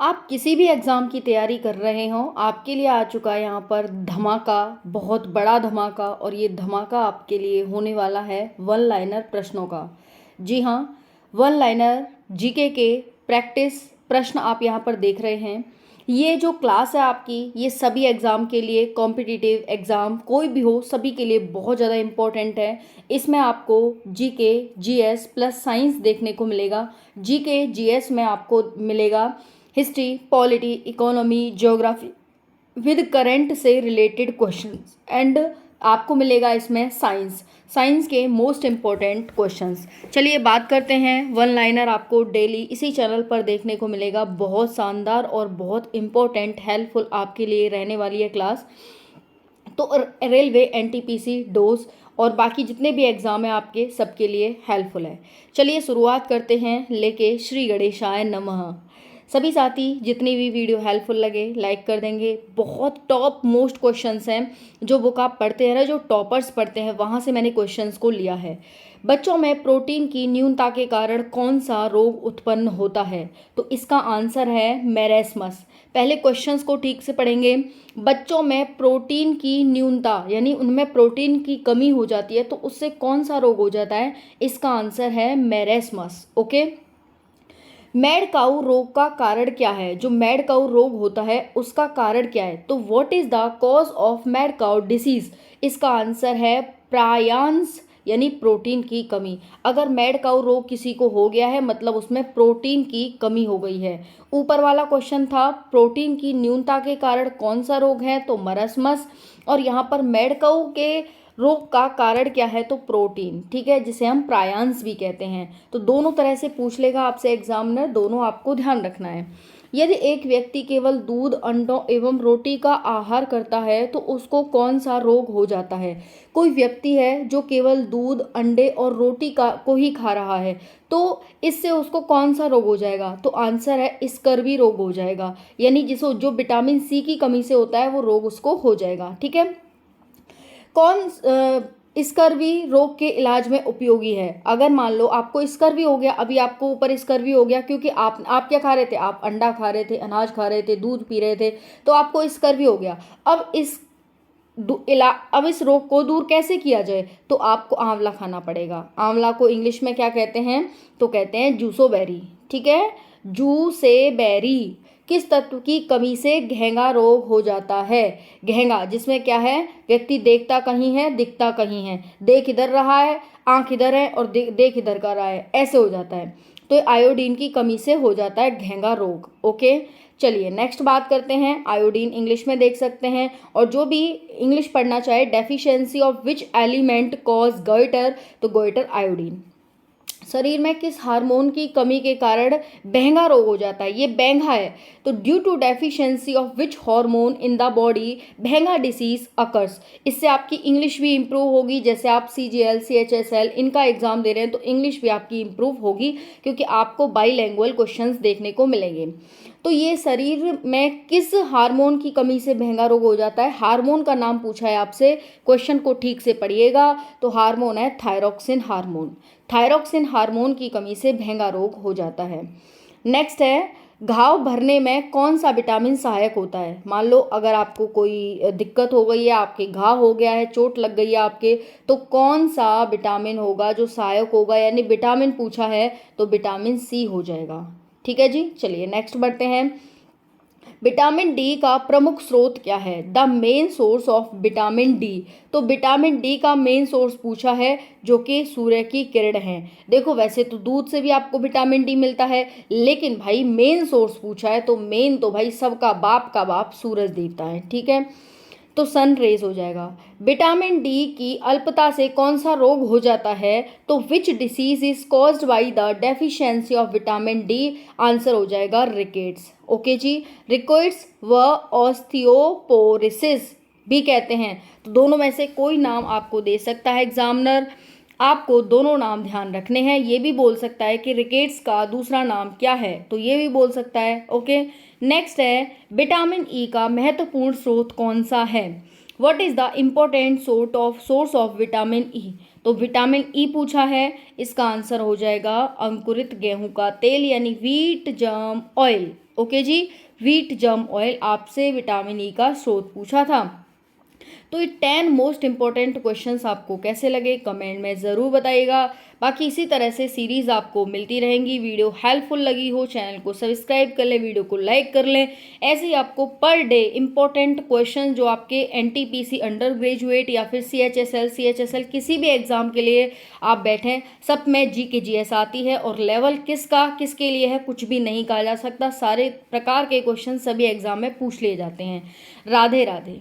आप किसी भी एग्ज़ाम की तैयारी कर रहे हों, आपके लिए आ चुका है यहाँ पर धमाका, बहुत बड़ा धमाका। और ये धमाका आपके लिए होने वाला है वन लाइनर प्रश्नों का। जी हाँ, वन लाइनर जीके के प्रैक्टिस प्रश्न आप यहाँ पर देख रहे हैं। ये जो क्लास है आपकी, ये सभी एग्ज़ाम के लिए, कॉम्पिटिटिव एग्ज़ाम कोई भी हो, सभी के लिए बहुत ज़्यादा इम्पोर्टेंट है। इसमें आपको जीके, जीएस प्लस साइंस देखने को मिलेगा। जीके जीएस में आपको मिलेगा history, polity, economy, geography with current से रिलेटेड क्वेश्चंस, एंड आपको मिलेगा इसमें साइंस के मोस्ट इम्पॉर्टेंट क्वेश्चंस। चलिए बात करते हैं, वन लाइनर आपको डेली इसी चैनल पर देखने को मिलेगा। बहुत शानदार और बहुत इम्पोर्टेंट, हेल्पफुल आपके लिए रहने वाली है क्लास। तो रेलवे, एनटीपीसी, डोज और बाकी जितने भी एग्ज़ाम है आपके, सबके लिए हेल्पफुल है। चलिए शुरुआत करते हैं लेके श्री गणेशाय नमः। सभी साथी जितनी भी वीडियो हेल्पफुल लगे लाइक कर देंगे। बहुत टॉप मोस्ट क्वेश्चंस हैं, जो बुक आप पढ़ते हैं ना, जो टॉपर्स पढ़ते हैं, वहाँ से मैंने क्वेश्चंस को लिया है। बच्चों में प्रोटीन की न्यूनता के कारण कौन सा रोग उत्पन्न होता है? तो इसका आंसर है मैरेस्मस। पहले क्वेश्चंस को ठीक से पढ़ेंगे। बच्चों में प्रोटीन की न्यूनता यानी उनमें प्रोटीन की कमी हो जाती है, तो उससे कौन सा रोग हो जाता है? इसका आंसर है मैरेस्मस। ओके, मैड काऊ रोग का कारण क्या है? जो मैड काऊ रोग होता है उसका कारण क्या है? तो what is the cause of mad cow disease? इसका आंसर है प्रायांस यानी प्रोटीन की कमी। अगर मैड काऊ रोग किसी को हो गया है, मतलब उसमें प्रोटीन की कमी हो गई है। ऊपर वाला क्वेश्चन था प्रोटीन की न्यूनता के कारण कौन सा रोग है, तो मरस्मस। और यहाँ पर मैड काऊ के रोग का कारण क्या है, तो प्रोटीन, ठीक है, जिसे हम प्रायांस भी कहते हैं। तो दोनों तरह से पूछ लेगा आपसे एग्जामिनर, दोनों आपको ध्यान रखना है। यदि एक व्यक्ति केवल दूध, अंडों एवं रोटी का आहार करता है तो उसको कौन सा रोग हो जाता है? कोई व्यक्ति है जो केवल दूध, अंडे और रोटी का को ही खा रहा है, तो इससे उसको कौन सा रोग हो जाएगा? तो आंसर है स्कर्वी रोग हो जाएगा। यानी जिसको जो विटामिन सी की कमी से होता है, वो रोग उसको हो जाएगा। ठीक है, कौन स्कर्वी रोग के इलाज में उपयोगी है? अगर मान लो आपको स्कर्वी हो गया, अभी आपको ऊपर स्कर्वी हो गया क्योंकि आप क्या खा रहे थे? आप अंडा खा रहे थे, अनाज खा रहे थे, दूध पी रहे थे, तो आपको स्कर्वी हो गया। अब इस रोग को दूर कैसे किया जाए? तो आपको आंवला खाना पड़ेगा। आंवला को इंग्लिश में क्या कहते हैं? तो कहते हैं जूसोबेरी। ठीक है, जूसेबेरी। किस तत्व की कमी से घेंगा रोग हो जाता है? घेंगा, जिसमें क्या है, व्यक्ति देखता कहीं है, दिखता कहीं है, देख इधर रहा है, आंख इधर है और देख इधर कर रहा है, ऐसे हो जाता है। तो आयोडीन की कमी से हो जाता है घेंगा रोग। ओके, चलिए नेक्स्ट बात करते हैं। आयोडीन इंग्लिश में देख सकते हैं, और जो भी इंग्लिश पढ़ना चाहे, deficiency of which element cause goitre? तो गोइटर आयोडीन। शरीर में किस हार्मोन की कमी के कारण बेंगा रोग हो जाता है? ये बेंगा है। तो due to deficiency of which hormone in the body बेंगा डिसीज अकर्स। इससे आपकी इंग्लिश भी इंप्रूव होगी। जैसे आप सीजीएल, सीएचएसएल इनका एग्जाम दे रहे हैं, तो इंग्लिश भी आपकी इंप्रूव होगी, क्योंकि आपको बाईलैंग्वेज क्वेश्चंस देखने को मिलेंगे। तो ये शरीर में किस हार्मोन की कमी से बेंगा रोग हो जाता है? हार्मोन का नाम पूछा है आपसे, क्वेश्चन को ठीक से पढ़िएगा। तो हार्मोन है थायरोक्सिन हार्मोन। थायरोक्सिन हार्मोन की कमी से बेंगा रोग हो जाता है। नेक्स्ट है, घाव भरने में कौन सा विटामिन सहायक होता है? मान लो अगर आपको कोई दिक्कत हो गई है, आपके घाव हो गया है, चोट लग गई है आपके, तो कौन सा विटामिन होगा जो सहायक होगा? यानी विटामिन पूछा है तो विटामिन सी हो जाएगा। ठीक है जी, चलिए नेक्स्ट बढ़ते हैं। विटामिन डी का प्रमुख स्रोत क्या है? The main source of vitamin D. तो विटामिन डी का मेन सोर्स पूछा है, जो कि सूर्य की किरण है। देखो वैसे तो दूध से भी आपको विटामिन डी मिलता है, लेकिन भाई मेन सोर्स पूछा है, तो मेन तो भाई सबका बाप का बाप सूरज देवता है। ठीक है, तो सन रेज हो जाएगा। विटामिन डी की अल्पता से कौन सा रोग हो जाता है? तो which disease is caused by the deficiency of vitamin D? Answer हो जाएगा रिकेट्स। ओके जी, रिकेट्स व ऑस्टियोपोरोसिस भी कहते हैं। तो दोनों में से कोई नाम आपको दे सकता है एग्जामिनर, आपको दोनों नाम ध्यान रखने हैं। ये भी बोल सकता है कि रिकेट्स का दूसरा नाम क्या है, तो ये भी बोल सकता है। ओके, नेक्स्ट है, विटामिन ई का महत्वपूर्ण स्रोत कौन सा है? What is the important source of vitamin E? तो विटामिन ई पूछा है, इसका आंसर हो जाएगा अंकुरित गेहूं का तेल यानी व्हीट जर्म ऑयल। ओके जी। व्हीट जर्म ऑयल आपसे विटामिन ई का स्रोत पूछा था। तो ये 10 मोस्ट इंपॉर्टेंट क्वेश्चंस आपको कैसे लगे कमेंट में ज़रूर बताइएगा। बाकी इसी तरह से सीरीज़ आपको मिलती रहेंगी। वीडियो हेल्पफुल लगी हो चैनल को सब्सक्राइब कर लें, वीडियो को लाइक कर लें। ऐसे ही आपको पर डे इंपॉर्टेंट क्वेश्चन जो आपके एनटीपीसी अंडर ग्रेजुएट या फिर सीएचएसएल किसी भी एग्ज़ाम के लिए आप बैठें, सब में जीके आती है और लेवल किसका किसके लिए है कुछ भी नहीं कहा जा सकता। सारे प्रकार के क्वेश्चन सभी एग्ज़ाम में पूछ लिए जाते हैं। राधे राधे।